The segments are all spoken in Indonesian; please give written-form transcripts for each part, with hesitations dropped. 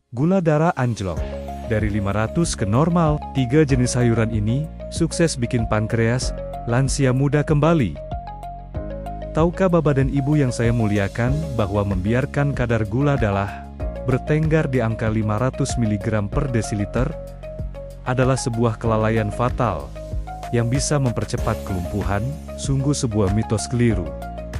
Gula darah anjlok. Dari 500 ke normal, 3 jenis sayuran ini sukses bikin pankreas lansia muda kembali. Tahukah Bapak dan Ibu yang saya muliakan bahwa membiarkan kadar gula darah bertengger di angka 500 mg per desiliter adalah sebuah kelalaian fatal yang bisa mempercepat kelumpuhan? Sungguh sebuah mitos keliru.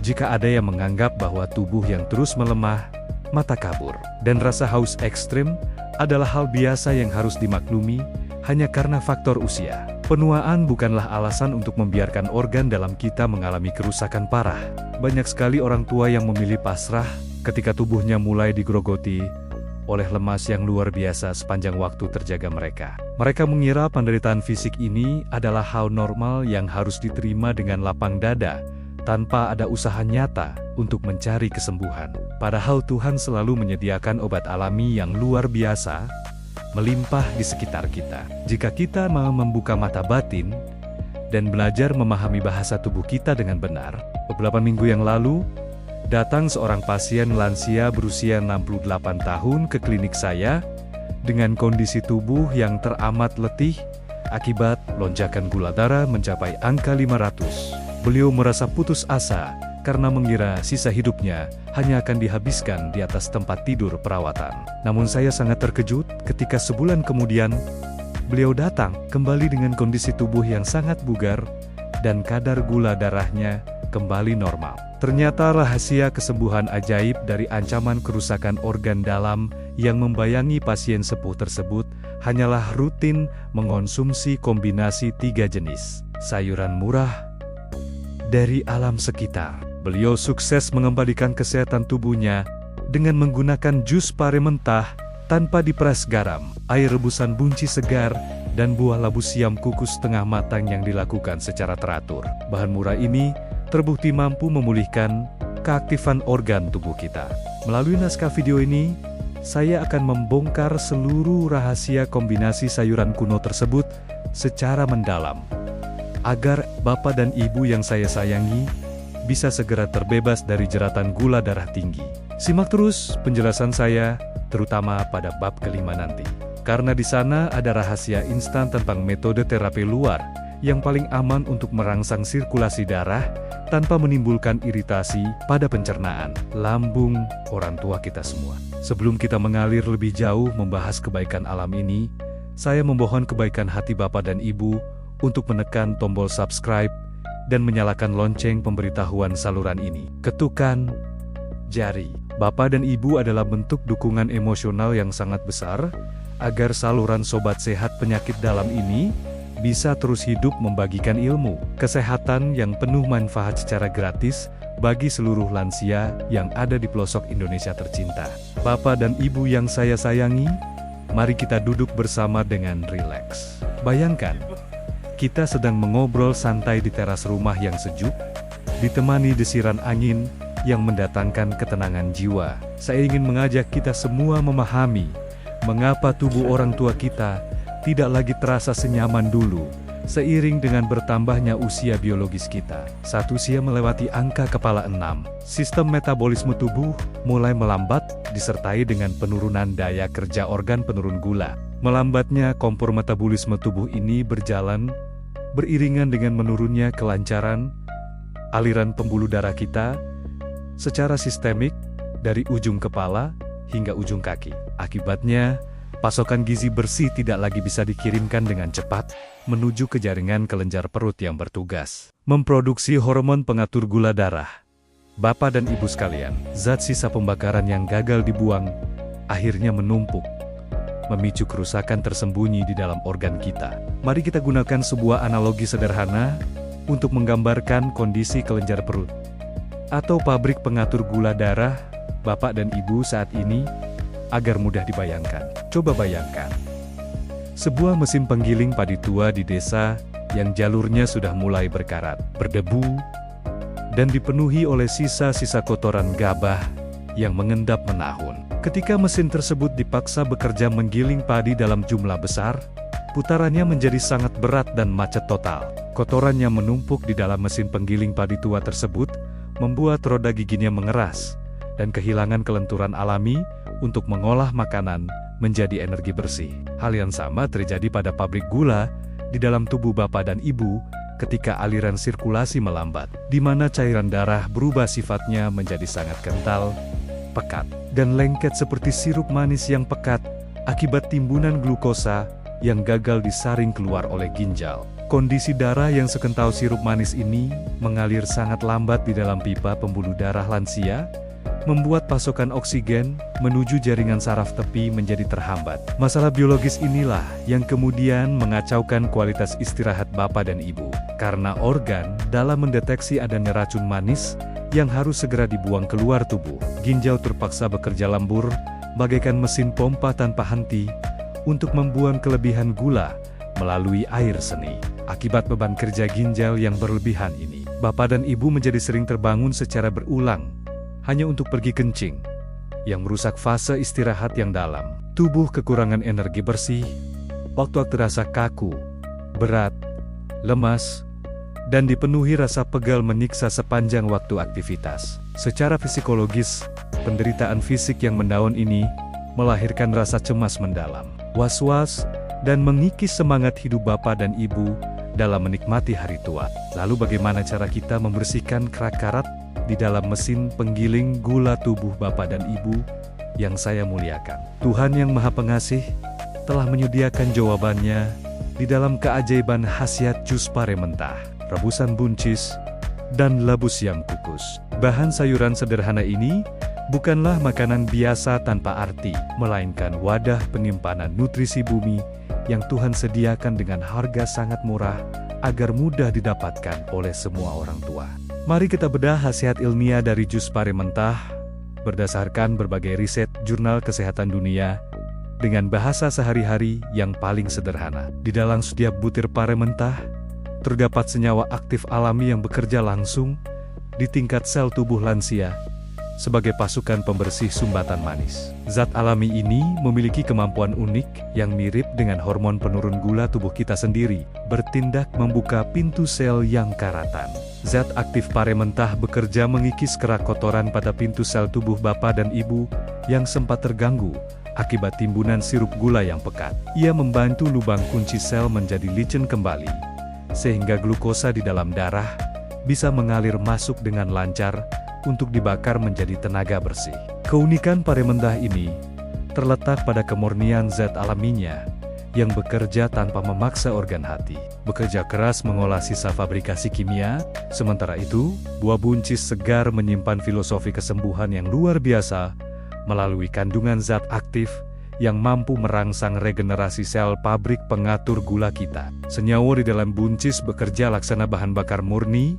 Jika ada yang menganggap bahwa tubuh yang terus melemah, mata kabur, dan rasa haus ekstrim adalah hal biasa yang harus dimaklumi hanya karena faktor usia. Penuaan bukanlah alasan untuk membiarkan organ dalam kita mengalami kerusakan parah. Banyak sekali orang tua yang memilih pasrah ketika tubuhnya mulai digerogoti oleh lemas yang luar biasa sepanjang waktu terjaga mereka. Mereka mengira penderitaan fisik ini adalah hal normal yang harus diterima dengan lapang dada, tanpa ada usaha nyata untuk mencari kesembuhan. Padahal Tuhan selalu menyediakan obat alami yang luar biasa, melimpah di sekitar kita. Jika kita mau membuka mata batin dan belajar memahami bahasa tubuh kita dengan benar. Beberapa minggu yang lalu, datang seorang pasien lansia berusia 68 tahun ke klinik saya dengan kondisi tubuh yang teramat letih akibat lonjakan gula darah mencapai angka 500. Beliau merasa putus asa karena mengira sisa hidupnya hanya akan dihabiskan di atas tempat tidur perawatan. Namun saya sangat terkejut ketika sebulan kemudian beliau datang kembali dengan kondisi tubuh yang sangat bugar dan kadar gula darahnya kembali normal. Ternyata rahasia kesembuhan ajaib dari ancaman kerusakan organ dalam yang membayangi pasien sepuh tersebut hanyalah rutin mengonsumsi kombinasi 3 jenis sayuran murah dari alam sekitar. Beliau sukses mengembalikan kesehatan tubuhnya dengan menggunakan jus pare mentah tanpa diperas garam, air rebusan bunci segar, dan buah labu siam kukus setengah matang yang dilakukan secara teratur. Bahan murah ini terbukti mampu memulihkan keaktifan organ tubuh kita. Melalui naskah video ini, saya akan membongkar seluruh rahasia kombinasi sayuran kuno tersebut secara mendalam, agar Bapak dan Ibu yang saya sayangi bisa segera terbebas dari jeratan gula darah tinggi. Simak terus penjelasan saya, terutama pada bab kelima nanti. Karena di sana ada rahasia instan tentang metode terapi luar yang paling aman untuk merangsang sirkulasi darah tanpa menimbulkan iritasi pada pencernaan, lambung, orang tua kita semua. Sebelum kita mengalir lebih jauh membahas kebaikan alam ini, saya memohon kebaikan hati Bapak dan Ibu untuk menekan tombol subscribe dan menyalakan lonceng pemberitahuan saluran ini. Ketukan jari. Bapak dan Ibu adalah bentuk dukungan emosional yang sangat besar agar saluran sobat sehat penyakit dalam ini bisa terus hidup membagikan ilmu kesehatan yang penuh manfaat secara gratis bagi seluruh lansia yang ada di pelosok Indonesia tercinta. Bapak dan Ibu yang saya sayangi, mari kita duduk bersama dengan rileks. Bayangkan, kita sedang mengobrol santai di teras rumah yang sejuk, ditemani desiran angin yang mendatangkan ketenangan jiwa. Saya ingin mengajak kita semua memahami mengapa tubuh orang tua kita tidak lagi terasa senyaman dulu, seiring dengan bertambahnya usia biologis kita. Saat usia melewati angka kepala 6, sistem metabolisme tubuh mulai melambat, disertai dengan penurunan daya kerja organ penurun gula. Melambatnya kompor metabolisme tubuh ini berjalan beriringan dengan menurunnya kelancaran aliran pembuluh darah kita secara sistemik dari ujung kepala hingga ujung kaki. Akibatnya, pasokan gizi bersih tidak lagi bisa dikirimkan dengan cepat menuju ke jaringan kelenjar perut yang bertugas memproduksi hormon pengatur gula darah. Bapak dan Ibu sekalian, zat sisa pembakaran yang gagal dibuang akhirnya menumpuk, memicu kerusakan tersembunyi di dalam organ kita. Mari kita gunakan sebuah analogi sederhana untuk menggambarkan kondisi kelenjar perut atau pabrik pengatur gula darah Bapak dan Ibu saat ini agar mudah dibayangkan. Coba bayangkan sebuah mesin penggiling padi tua di desa yang jalurnya sudah mulai berkarat, berdebu, dan dipenuhi oleh sisa-sisa kotoran gabah yang mengendap menahun. Ketika mesin tersebut dipaksa bekerja menggiling padi dalam jumlah besar, putarannya menjadi sangat berat dan macet total. Kotoran yang menumpuk di dalam mesin penggiling padi tua tersebut membuat roda giginya mengeras dan kehilangan kelenturan alami untuk mengolah makanan menjadi energi bersih. Hal yang sama terjadi pada pabrik gula di dalam tubuh Bapak dan Ibu ketika aliran sirkulasi melambat, di mana cairan darah berubah sifatnya menjadi sangat kental, pekat, dan lengket seperti sirup manis yang pekat akibat timbunan glukosa yang gagal disaring keluar oleh ginjal. Kondisi darah yang sekental sirup manis ini mengalir sangat lambat di dalam pipa pembuluh darah lansia, membuat pasokan oksigen menuju jaringan saraf tepi menjadi terhambat. Masalah biologis inilah yang kemudian mengacaukan kualitas istirahat Bapak dan Ibu, karena organ dalam mendeteksi adanya racun manis yang harus segera dibuang keluar tubuh. Ginjal terpaksa bekerja lembur, bagaikan mesin pompa tanpa henti, untuk membuang kelebihan gula melalui air seni. Akibat beban kerja ginjal yang berlebihan ini, Bapak dan Ibu menjadi sering terbangun secara berulang, hanya untuk pergi kencing, yang merusak fase istirahat yang dalam. Tubuh kekurangan energi bersih, waktu terasa kaku, berat, lemas, dan dipenuhi rasa pegal menyiksa sepanjang waktu aktivitas. Secara psikologis, penderitaan fisik yang mendaun ini melahirkan rasa cemas mendalam, was-was, dan mengikis semangat hidup Bapak dan Ibu dalam menikmati hari tua. Lalu bagaimana cara kita membersihkan kerak karat di dalam mesin penggiling gula tubuh Bapak dan Ibu yang saya muliakan? Tuhan yang Maha Pengasih telah menyediakan jawabannya di dalam keajaiban khasiat jus pare mentah, rebusan buncis, dan labu siam kukus. Bahan sayuran sederhana ini bukanlah makanan biasa tanpa arti, melainkan wadah penyimpanan nutrisi bumi yang Tuhan sediakan dengan harga sangat murah agar mudah didapatkan oleh semua orang tua. Mari kita bedah khasiat ilmiah dari jus pare mentah berdasarkan berbagai riset jurnal kesehatan dunia dengan bahasa sehari-hari yang paling sederhana. Di dalam setiap butir pare mentah terdapat senyawa aktif alami yang bekerja langsung di tingkat sel tubuh lansia sebagai pasukan pembersih sumbatan manis. Zat alami ini memiliki kemampuan unik yang mirip dengan hormon penurun gula tubuh kita sendiri, bertindak membuka pintu sel yang karatan. Zat aktif pare mentah bekerja mengikis kerak kotoran pada pintu sel tubuh Bapak dan Ibu yang sempat terganggu akibat timbunan sirup gula yang pekat. Ia membantu lubang kunci sel menjadi licin kembali, sehingga glukosa di dalam darah bisa mengalir masuk dengan lancar untuk dibakar menjadi tenaga bersih. Keunikan pare mentah ini terletak pada kemurnian zat alaminya yang bekerja tanpa memaksa organ hati, bekerja keras mengolah sisa fabrikasi kimia. Sementara itu, buah buncis segar menyimpan filosofi kesembuhan yang luar biasa melalui kandungan zat aktif yang mampu merangsang regenerasi sel pabrik pengatur gula kita. Senyawa di dalam buncis bekerja laksana bahan bakar murni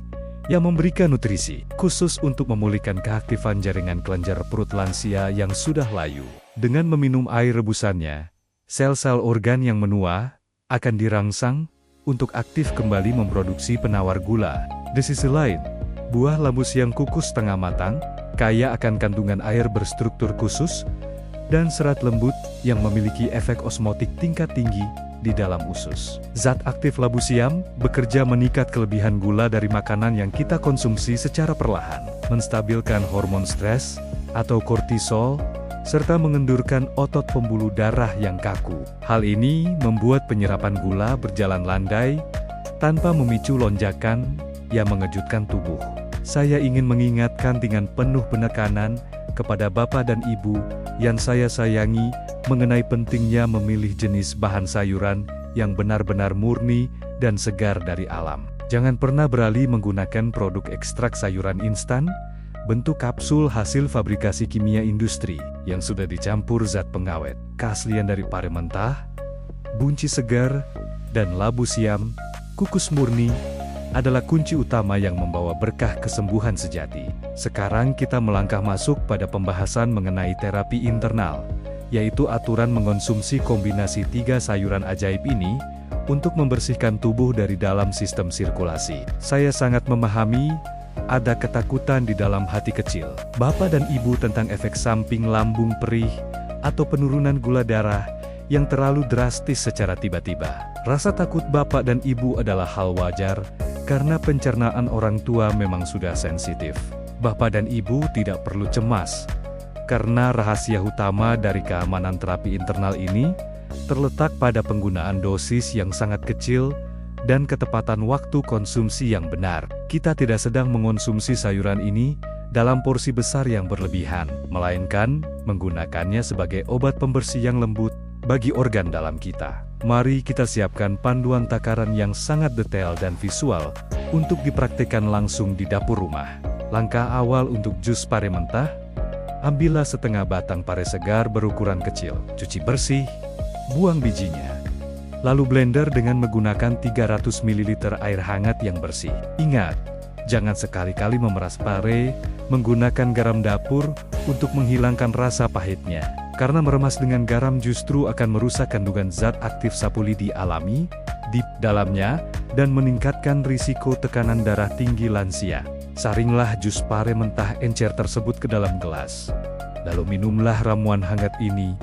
yang memberikan nutrisi khusus untuk memulihkan keaktifan jaringan kelenjar perut lansia yang sudah layu. Dengan meminum air rebusannya, sel-sel organ yang menua akan dirangsang untuk aktif kembali memproduksi penawar gula. Di sisi lain, buah labu siam kukus setengah matang, kaya akan kandungan air berstruktur khusus, dan serat lembut yang memiliki efek osmotik tingkat tinggi di dalam usus. Zat aktif labu siam bekerja mengikat kelebihan gula dari makanan yang kita konsumsi secara perlahan, menstabilkan hormon stres atau kortisol, serta mengendurkan otot pembuluh darah yang kaku. Hal ini membuat penyerapan gula berjalan landai tanpa memicu lonjakan yang mengejutkan tubuh. Saya ingin mengingatkan dengan penuh penekanan kepada Bapak dan Ibu yang saya sayangi mengenai pentingnya memilih jenis bahan sayuran yang benar-benar murni dan segar dari alam. Jangan pernah beralih menggunakan produk ekstrak sayuran instan, bentuk kapsul hasil fabrikasi kimia industri yang sudah dicampur zat pengawet. Keaslian dari pare mentah, buncis segar, dan labu siam, kukus murni, adalah kunci utama yang membawa berkah kesembuhan sejati. Sekarang kita melangkah masuk pada pembahasan mengenai terapi internal, yaitu aturan mengonsumsi kombinasi 3 sayuran ajaib ini untuk membersihkan tubuh dari dalam sistem sirkulasi. Saya sangat memahami ada ketakutan di dalam hati kecil Bapak dan Ibu tentang efek samping lambung perih atau penurunan gula darah yang terlalu drastis secara tiba-tiba. Rasa takut Bapak dan Ibu adalah hal wajar karena pencernaan orang tua memang sudah sensitif. Bapak dan Ibu tidak perlu cemas Karena rahasia utama dari keamanan terapi internal ini terletak pada penggunaan dosis yang sangat kecil dan ketepatan waktu konsumsi yang benar. Kita tidak sedang mengonsumsi sayuran ini dalam porsi besar yang berlebihan, melainkan menggunakannya sebagai obat pembersih yang lembut bagi organ dalam kita. Mari kita siapkan panduan takaran yang sangat detail dan visual untuk dipraktikkan langsung di dapur rumah. Langkah awal untuk jus pare mentah: ambillah setengah batang pare segar berukuran kecil, cuci bersih, buang bijinya. Lalu blender dengan menggunakan 300 ml air hangat yang bersih. Ingat, jangan sekali-kali memeras pare menggunakan garam dapur untuk menghilangkan rasa pahitnya. Karena meremas dengan garam justru akan merusak kandungan zat aktif sapu lidi alami di dalamnya dan meningkatkan risiko tekanan darah tinggi lansia. Saringlah jus pare mentah encer tersebut ke dalam gelas. Lalu minumlah ramuan hangat ini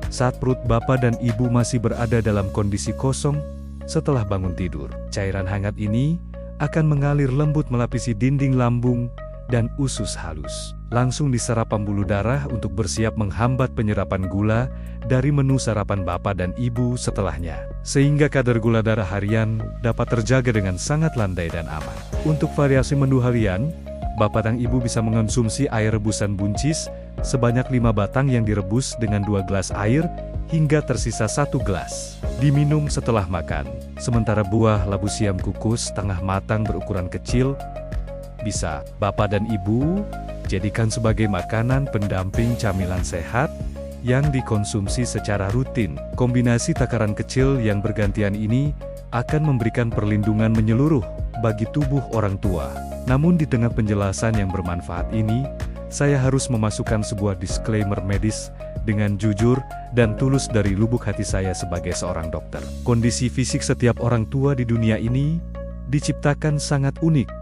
saat perut Bapak dan Ibu masih berada dalam kondisi kosong setelah bangun tidur. Cairan hangat ini akan mengalir lembut melapisi dinding lambung dan usus halus. Langsung diserap pembuluh darah untuk bersiap menghambat penyerapan gula dari menu sarapan Bapak dan Ibu setelahnya. Sehingga kadar gula darah harian dapat terjaga dengan sangat landai dan aman. Untuk variasi menu harian, Bapak dan Ibu bisa mengonsumsi air rebusan buncis sebanyak 5 batang yang direbus dengan 2 gelas air hingga tersisa 1 gelas. Diminum setelah makan. Sementara buah labu siam kukus setengah matang berukuran kecil bisa Bapak dan Ibu jadikan sebagai makanan pendamping camilan sehat yang dikonsumsi secara rutin. Kombinasi takaran kecil yang bergantian ini akan memberikan perlindungan menyeluruh bagi tubuh orang tua. Namun di tengah penjelasan yang bermanfaat ini, saya harus memasukkan sebuah disclaimer medis dengan jujur dan tulus dari lubuk hati saya sebagai seorang dokter. Kondisi fisik setiap orang tua di dunia ini diciptakan sangat unik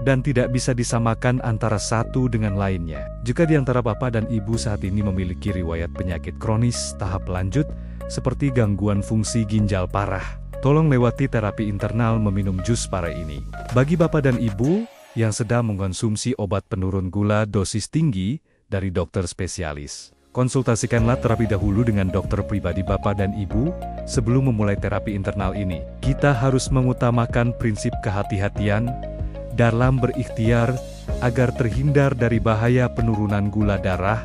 dan tidak bisa disamakan antara satu dengan lainnya. Jika di antara Bapak dan Ibu saat ini memiliki riwayat penyakit kronis tahap lanjut, seperti gangguan fungsi ginjal parah, tolong lewati terapi internal meminum jus pare ini. Bagi Bapak dan Ibu yang sedang mengkonsumsi obat penurun gula dosis tinggi dari dokter spesialis, konsultasikanlah terlebih dahulu dengan dokter pribadi Bapak dan Ibu sebelum memulai terapi internal ini. Kita harus mengutamakan prinsip kehati-hatian dalam berikhtiar agar terhindar dari bahaya penurunan gula darah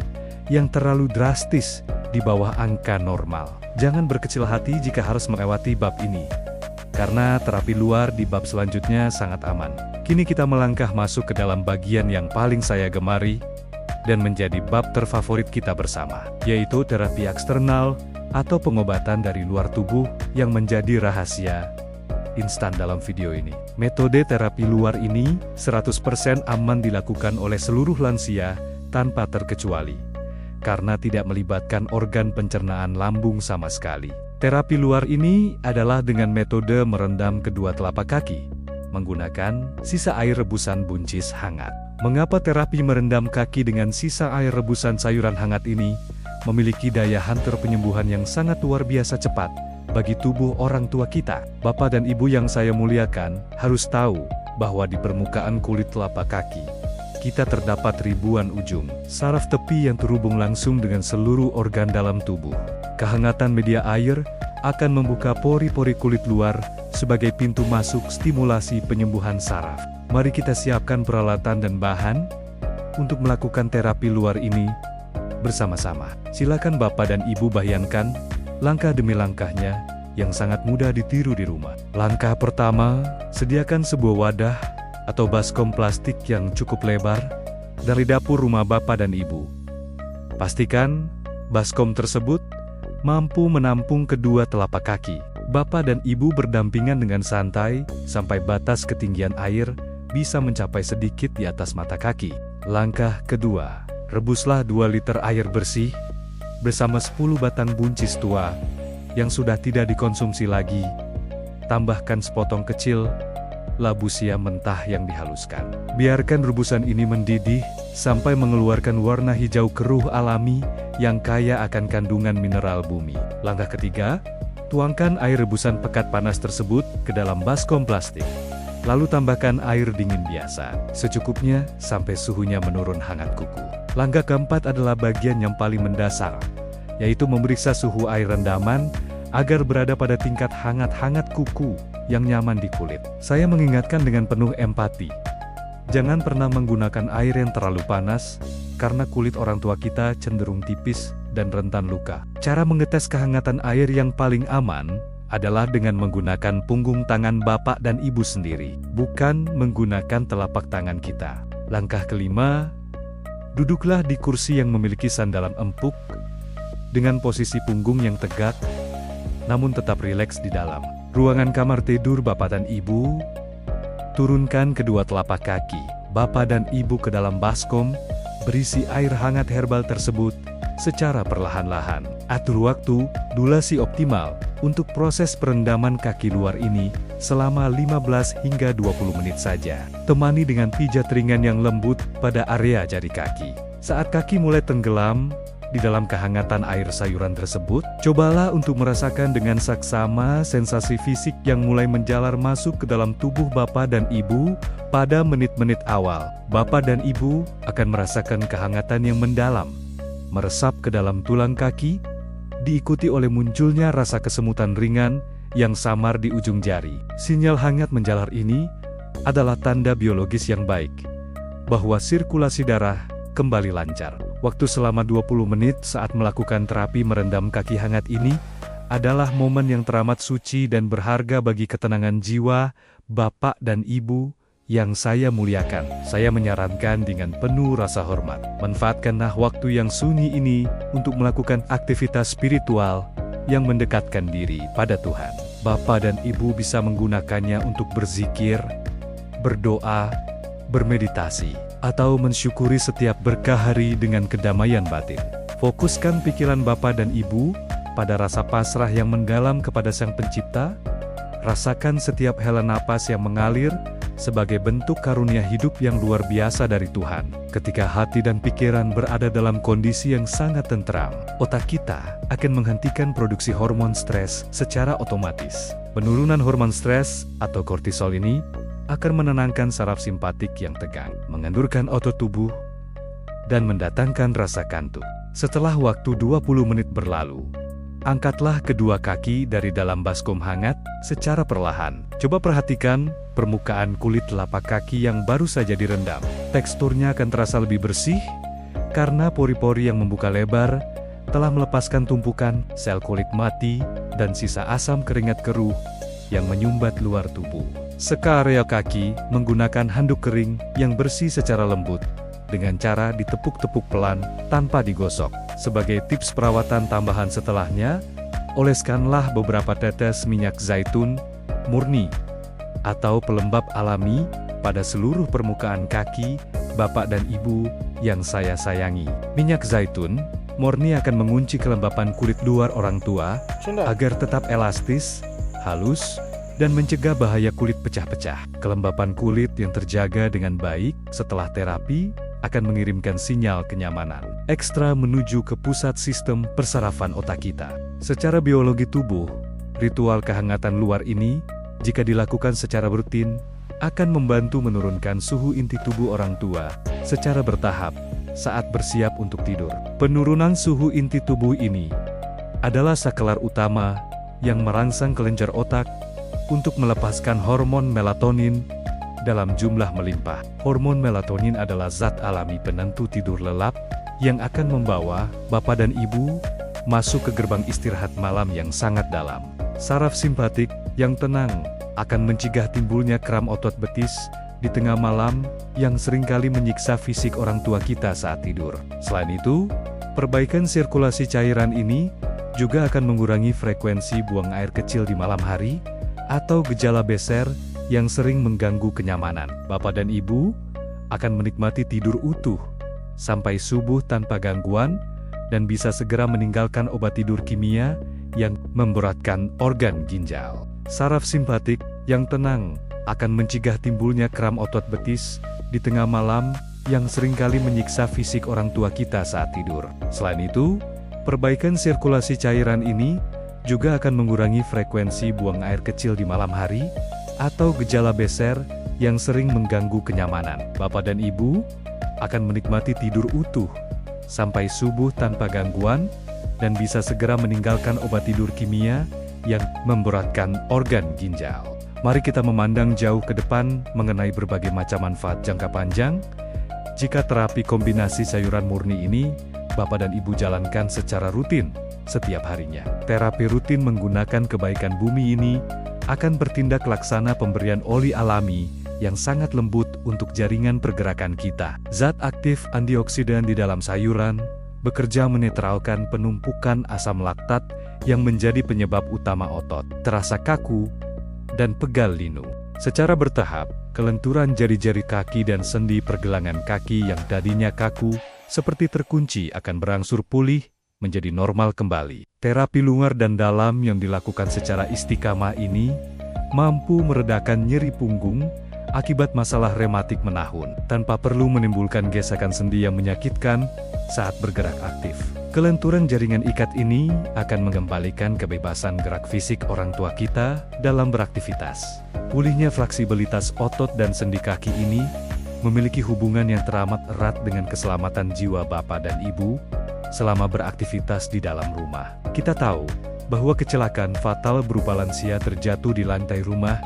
yang terlalu drastis di bawah angka normal. Jangan berkecil hati jika harus melewati bab ini, karena terapi luar di bab selanjutnya sangat aman. Kini kita melangkah masuk ke dalam bagian yang paling saya gemari dan menjadi bab terfavorit kita bersama, yaitu terapi eksternal atau pengobatan dari luar tubuh yang menjadi rahasia instan dalam video ini. Metode terapi luar ini 100% aman dilakukan oleh seluruh lansia tanpa terkecuali, karena tidak melibatkan organ pencernaan lambung sama sekali. Terapi luar ini adalah dengan metode merendam kedua telapak kaki, menggunakan sisa air rebusan buncis hangat. Mengapa terapi merendam kaki dengan sisa air rebusan sayuran hangat ini memiliki daya hantar penyembuhan yang sangat luar biasa cepat bagi tubuh orang tua kita? Bapak dan Ibu yang saya muliakan, harus tahu bahwa di permukaan kulit telapak kaki kita terdapat ribuan ujung saraf tepi yang terhubung langsung dengan seluruh organ dalam tubuh. Kehangatan media air akan membuka pori-pori kulit luar sebagai pintu masuk stimulasi penyembuhan saraf. Mari kita siapkan peralatan dan bahan untuk melakukan terapi luar ini bersama-sama. Silakan Bapak dan Ibu bayangkan langkah demi langkahnya yang sangat mudah ditiru di rumah. Langkah pertama, sediakan sebuah wadah atau baskom plastik yang cukup lebar dari dapur rumah Bapak dan Ibu. Pastikan baskom tersebut mampu menampung kedua telapak kaki. Bapak dan Ibu berdampingan dengan santai sampai batas ketinggian air bisa mencapai sedikit di atas mata kaki. Langkah kedua, rebuslah 2 liter air bersih bersama 10 batang buncis tua yang sudah tidak dikonsumsi lagi. Tambahkan sepotong kecil labu siam mentah yang dihaluskan. Biarkan rebusan ini mendidih sampai mengeluarkan warna hijau keruh alami yang kaya akan kandungan mineral bumi. Langkah ketiga, tuangkan air rebusan pekat panas tersebut ke dalam baskom plastik. Lalu tambahkan air dingin biasa, secukupnya sampai suhunya menurun hangat kuku. Langkah keempat adalah bagian yang paling mendasar, yaitu memeriksa suhu air rendaman agar berada pada tingkat hangat-hangat kuku yang nyaman di kulit. Saya mengingatkan dengan penuh empati, jangan pernah menggunakan air yang terlalu panas, karena kulit orang tua kita cenderung tipis dan rentan luka. Cara mengetes kehangatan air yang paling aman adalah dengan menggunakan punggung tangan bapak dan ibu sendiri, bukan menggunakan telapak tangan kita. Langkah kelima, duduklah di kursi yang memiliki sandaran empuk, dengan posisi punggung yang tegak, namun tetap rileks di dalam. Ruangan kamar tidur bapak dan ibu, turunkan kedua telapak kaki bapak dan ibu ke dalam baskom, berisi air hangat herbal tersebut secara perlahan-lahan. Atur waktu, durasi optimal, untuk proses perendaman kaki luar ini, selama 15 hingga 20 menit saja. Temani dengan pijat ringan yang lembut pada area jari kaki. Saat kaki mulai tenggelam di dalam kehangatan air sayuran tersebut, cobalah untuk merasakan dengan saksama sensasi fisik yang mulai menjalar masuk ke dalam tubuh bapak dan ibu. Pada menit-menit awal, bapak dan ibu akan merasakan kehangatan yang mendalam meresap ke dalam tulang kaki, diikuti oleh munculnya rasa kesemutan ringan yang samar di ujung jari. Sinyal hangat menjalar ini adalah tanda biologis yang baik bahwa sirkulasi darah kembali lancar. Waktu selama 20 menit saat melakukan terapi merendam kaki hangat ini adalah momen yang teramat suci dan berharga bagi ketenangan jiwa bapak dan ibu yang saya muliakan. Saya menyarankan dengan penuh rasa hormat, manfaatkanlah waktu yang sunyi ini untuk melakukan aktivitas spiritual yang mendekatkan diri pada Tuhan. Bapak dan ibu bisa menggunakannya untuk berzikir, berdoa, bermeditasi, atau mensyukuri setiap berkah hari dengan kedamaian batin. Fokuskan pikiran bapak dan ibu pada rasa pasrah yang mendalam kepada Sang Pencipta. Rasakan setiap hela napas yang mengalir sebagai bentuk karunia hidup yang luar biasa dari Tuhan. Ketika hati dan pikiran berada dalam kondisi yang sangat tentram, otak kita akan menghentikan produksi hormon stres secara otomatis. Penurunan hormon stres atau kortisol ini akan menenangkan saraf simpatik yang tegang, mengendurkan otot tubuh, dan mendatangkan rasa kantuk. Setelah waktu 20 menit berlalu, angkatlah kedua kaki dari dalam baskom hangat secara perlahan. Coba perhatikan permukaan kulit telapak kaki yang baru saja direndam. Teksturnya akan terasa lebih bersih karena pori-pori yang membuka lebar telah melepaskan tumpukan sel kulit mati dan sisa asam keringat keruh yang menyumbat luar tubuh. Seka area kaki menggunakan handuk kering yang bersih secara lembut dengan cara ditepuk-tepuk pelan tanpa digosok. Sebagai tips perawatan tambahan setelahnya, oleskanlah beberapa tetes minyak zaitun murni atau pelembab alami pada seluruh permukaan kaki bapak dan ibu yang saya sayangi. Minyak zaitun murni akan mengunci kelembapan kulit luar orang tua agar tetap elastis, halus, dan mencegah bahaya kulit pecah-pecah. Kelembapan kulit yang terjaga dengan baik setelah terapi akan mengirimkan sinyal kenyamanan ekstra menuju ke pusat sistem persarafan otak kita. Secara biologi tubuh, ritual kehangatan luar ini, jika dilakukan secara rutin, akan membantu menurunkan suhu inti tubuh orang tua secara bertahap saat bersiap untuk tidur. Penurunan suhu inti tubuh ini adalah saklar utama yang merangsang kelenjar otak untuk melepaskan hormon melatonin dalam jumlah melimpah. Hormon melatonin adalah zat alami penentu tidur lelap yang akan membawa bapak dan ibu masuk ke gerbang istirahat malam yang sangat dalam. Saraf simpatik yang tenang akan mencegah timbulnya kram otot betis di tengah malam yang seringkali menyiksa fisik orang tua kita saat tidur. Selain itu, perbaikan sirkulasi cairan ini juga akan mengurangi frekuensi buang air kecil di malam hari atau gejala beser yang sering mengganggu kenyamanan. Bapak dan ibu akan menikmati tidur utuh sampai subuh tanpa gangguan dan bisa segera meninggalkan obat tidur kimia yang memberatkan organ ginjal. Saraf simpatik yang tenang akan mencegah timbulnya kram otot betis di tengah malam yang seringkali menyiksa fisik orang tua kita saat tidur. Selain itu, perbaikan sirkulasi cairan ini juga akan mengurangi frekuensi buang air kecil di malam hari atau gejala beser yang sering mengganggu kenyamanan. Bapak dan ibu akan menikmati tidur utuh sampai subuh tanpa gangguan dan bisa segera meninggalkan obat tidur kimia yang memberatkan organ ginjal. Mari kita memandang jauh ke depan mengenai berbagai macam manfaat jangka panjang jika terapi kombinasi sayuran murni ini Bapak dan Ibu jalankan secara rutin setiap harinya. Terapi rutin menggunakan kebaikan bumi ini akan bertindak laksana pemberian oli alami yang sangat lembut untuk jaringan pergerakan kita. Zat aktif antioksidan di dalam sayuran bekerja menetralkan penumpukan asam laktat yang menjadi penyebab utama otot terasa kaku dan pegal linu. Secara bertahap, kelenturan jari-jari kaki dan sendi pergelangan kaki yang tadinya kaku seperti terkunci akan berangsur pulih menjadi normal kembali. Terapi luar dan dalam yang dilakukan secara istiqamah ini mampu meredakan nyeri punggung akibat masalah rematik menahun, tanpa perlu menimbulkan gesekan sendi yang menyakitkan saat bergerak aktif. Kelenturan jaringan ikat ini akan mengembalikan kebebasan gerak fisik orang tua kita dalam beraktivitas. Pulihnya fleksibilitas otot dan sendi kaki ini memiliki hubungan yang teramat erat dengan keselamatan jiwa Bapak dan Ibu selama beraktivitas di dalam rumah. Kita tahu bahwa kecelakaan fatal berupa lansia terjatuh di lantai rumah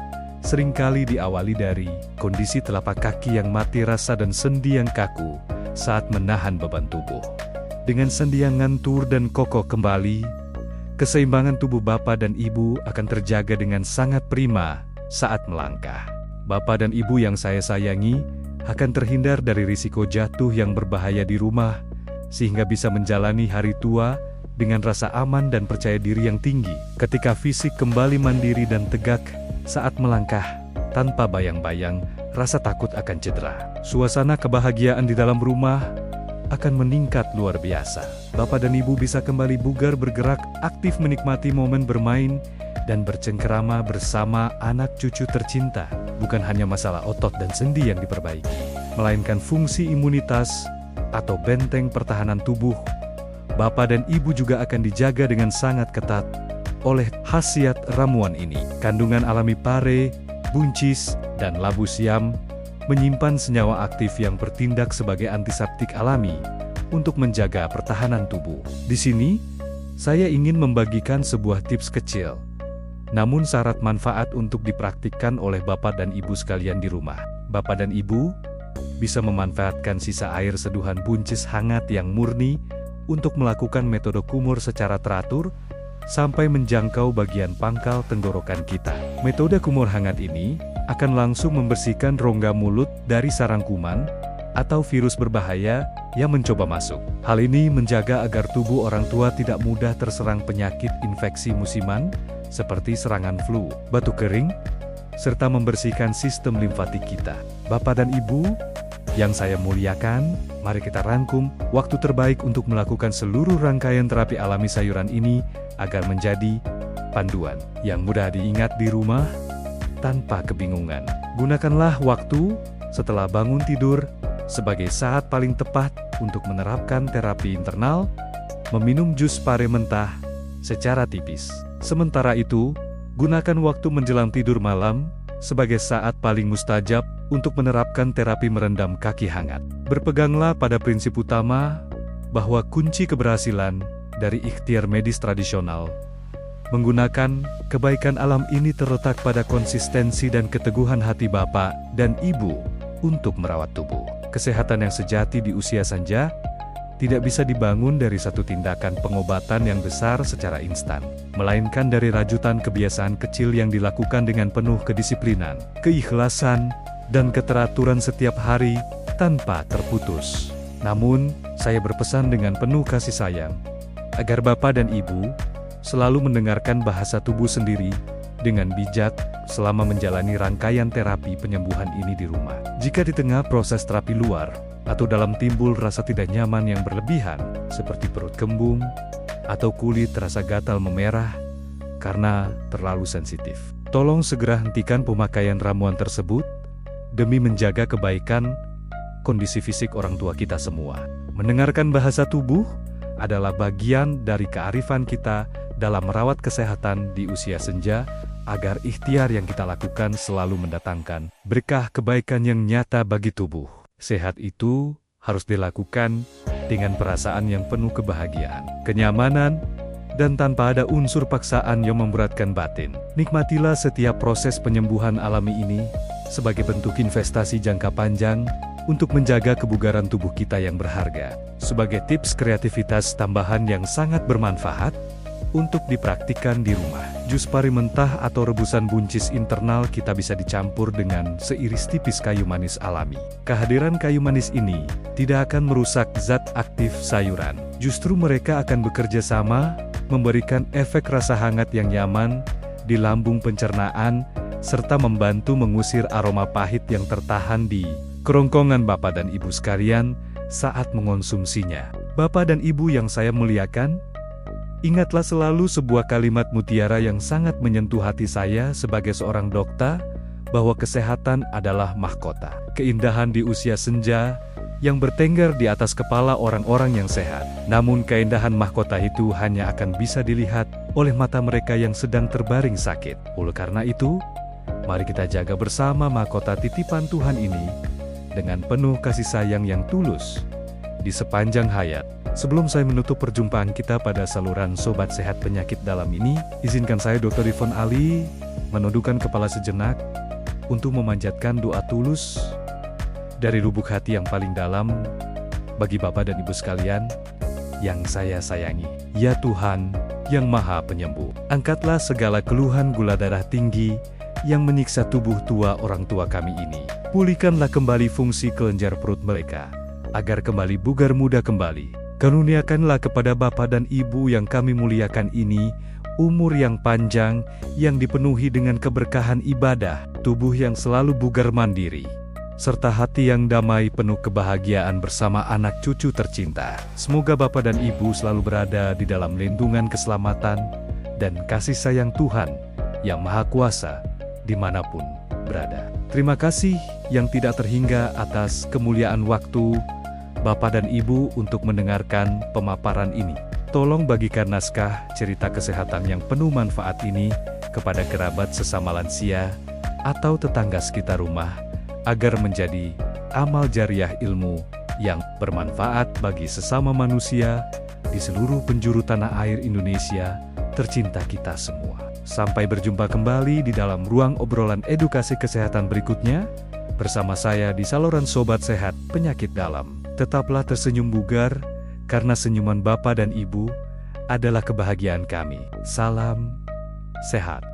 seringkali diawali dari kondisi telapak kaki yang mati rasa dan sendi yang kaku saat menahan beban tubuh. Dengan sendi yang ngantur dan kokoh kembali, keseimbangan tubuh Bapak dan Ibu akan terjaga dengan sangat prima saat melangkah. Bapak dan Ibu yang saya sayangi akan terhindar dari risiko jatuh yang berbahaya di rumah, sehingga bisa menjalani hari tua dengan rasa aman dan percaya diri yang tinggi. Ketika fisik kembali mandiri dan tegak saat melangkah, tanpa bayang-bayang rasa takut akan cedera. Suasana kebahagiaan di dalam rumah akan meningkat luar biasa. Bapak dan Ibu bisa kembali bugar bergerak, aktif menikmati momen bermain dan bercengkerama bersama anak cucu tercinta. Bukan hanya masalah otot dan sendi yang diperbaiki, melainkan fungsi imunitas atau benteng pertahanan tubuh Bapak dan Ibu juga akan dijaga dengan sangat ketat oleh khasiat ramuan ini. Kandungan alami pare, buncis, dan labu siam menyimpan senyawa aktif yang bertindak sebagai antiseptik alami untuk menjaga pertahanan tubuh. Di sini, saya ingin membagikan sebuah tips kecil, namun syarat manfaat untuk dipraktikkan oleh Bapak dan Ibu sekalian di rumah. Bapak dan Ibu bisa memanfaatkan sisa air seduhan buncis hangat yang murni untuk melakukan metode kumur secara teratur sampai menjangkau bagian pangkal tenggorokan kita. Metode kumur hangat ini akan langsung membersihkan rongga mulut dari sarang kuman atau virus berbahaya yang mencoba masuk. Hal ini menjaga agar tubuh orang tua tidak mudah terserang penyakit infeksi musiman seperti serangan flu, batuk kering, serta membersihkan sistem limfatik kita. Bapak dan Ibu yang saya muliakan, mari kita rangkum waktu terbaik untuk melakukan seluruh rangkaian terapi alami sayuran ini agar menjadi panduan yang mudah diingat di rumah tanpa kebingungan. Gunakanlah waktu setelah bangun tidur sebagai saat paling tepat untuk menerapkan terapi internal, meminum jus pare mentah secara tipis. Sementara itu, gunakan waktu menjelang tidur malam sebagai saat paling mustajab untuk menerapkan terapi merendam kaki hangat. Berpeganglah pada prinsip utama bahwa kunci keberhasilan dari ikhtiar medis tradisional menggunakan kebaikan alam ini terletak pada konsistensi dan keteguhan hati Bapak dan Ibu untuk merawat tubuh. Kesehatan yang sejati di usia senja tidak bisa dibangun dari satu tindakan pengobatan yang besar secara instan, melainkan dari rajutan kebiasaan kecil yang dilakukan dengan penuh kedisiplinan, keikhlasan, dan keteraturan setiap hari tanpa terputus. Namun, saya berpesan dengan penuh kasih sayang, agar Bapak dan Ibu selalu mendengarkan bahasa tubuh sendiri dengan bijak selama menjalani rangkaian terapi penyembuhan ini di rumah. Jika di tengah proses terapi luar, atau dalam timbul rasa tidak nyaman yang berlebihan, seperti perut kembung, atau kulit terasa gatal memerah karena terlalu sensitif, tolong segera hentikan pemakaian ramuan tersebut demi menjaga kebaikan kondisi fisik orang tua kita semua. Mendengarkan bahasa tubuh adalah bagian dari kearifan kita dalam merawat kesehatan di usia senja, agar ikhtiar yang kita lakukan selalu mendatangkan berkah kebaikan yang nyata bagi tubuh. Sehat itu harus dilakukan dengan perasaan yang penuh kebahagiaan, kenyamanan, dan tanpa ada unsur paksaan yang memberatkan batin. Nikmatilah setiap proses penyembuhan alami ini sebagai bentuk investasi jangka panjang untuk menjaga kebugaran tubuh kita yang berharga. Sebagai tips kreativitas tambahan yang sangat bermanfaat untuk dipraktikkan di rumah, jus pari mentah atau rebusan buncis internal kita bisa dicampur dengan seiris tipis kayu manis alami. Kehadiran kayu manis ini tidak akan merusak zat aktif sayuran. Justru mereka akan bekerja sama, memberikan efek rasa hangat yang nyaman di lambung pencernaan, serta membantu mengusir aroma pahit yang tertahan di kerongkongan Bapak dan Ibu sekalian saat mengonsumsinya. Bapak dan Ibu yang saya muliakan, ingatlah selalu sebuah kalimat mutiara yang sangat menyentuh hati saya sebagai seorang dokter, bahwa kesehatan adalah mahkota. Keindahan di usia senja yang bertengger di atas kepala orang-orang yang sehat. Namun keindahan mahkota itu hanya akan bisa dilihat oleh mata mereka yang sedang terbaring sakit. Oleh karena itu, mari kita jaga bersama mahkota titipan Tuhan ini dengan penuh kasih sayang yang tulus di sepanjang hayat. Sebelum saya menutup perjumpaan kita pada saluran Sobat Sehat Penyakit Dalam ini, izinkan saya Dr. Rifon Ali menundukkan kepala sejenak untuk memanjatkan doa tulus dari lubuk hati yang paling dalam bagi Bapak dan Ibu sekalian yang saya sayangi. Ya Tuhan yang Maha Penyembuh, angkatlah segala keluhan gula darah tinggi yang menyiksa tubuh tua orang tua kami ini. Pulihkanlah kembali fungsi kelenjar perut mereka, agar kembali bugar muda kembali. Karuniakanlah kepada Bapa dan Ibu yang kami muliakan ini, umur yang panjang, yang dipenuhi dengan keberkahan ibadah, tubuh yang selalu bugar mandiri, serta hati yang damai penuh kebahagiaan bersama anak cucu tercinta. Semoga Bapa dan Ibu selalu berada di dalam lindungan keselamatan dan kasih sayang Tuhan yang Maha Kuasa dimanapun berada. Terima kasih yang tidak terhingga atas kemuliaan waktu Bapak dan Ibu untuk mendengarkan pemaparan ini. Tolong bagikan naskah cerita kesehatan yang penuh manfaat ini kepada kerabat sesama lansia atau tetangga sekitar rumah, agar menjadi amal jariah ilmu yang bermanfaat bagi sesama manusia di seluruh penjuru tanah air Indonesia tercinta kita semua. Sampai berjumpa kembali di dalam ruang obrolan edukasi kesehatan berikutnya, bersama saya di saluran Sobat Sehat Penyakit Dalam. Tetaplah tersenyum bugar, karena senyuman Bapak dan Ibu adalah kebahagiaan kami. Salam sehat.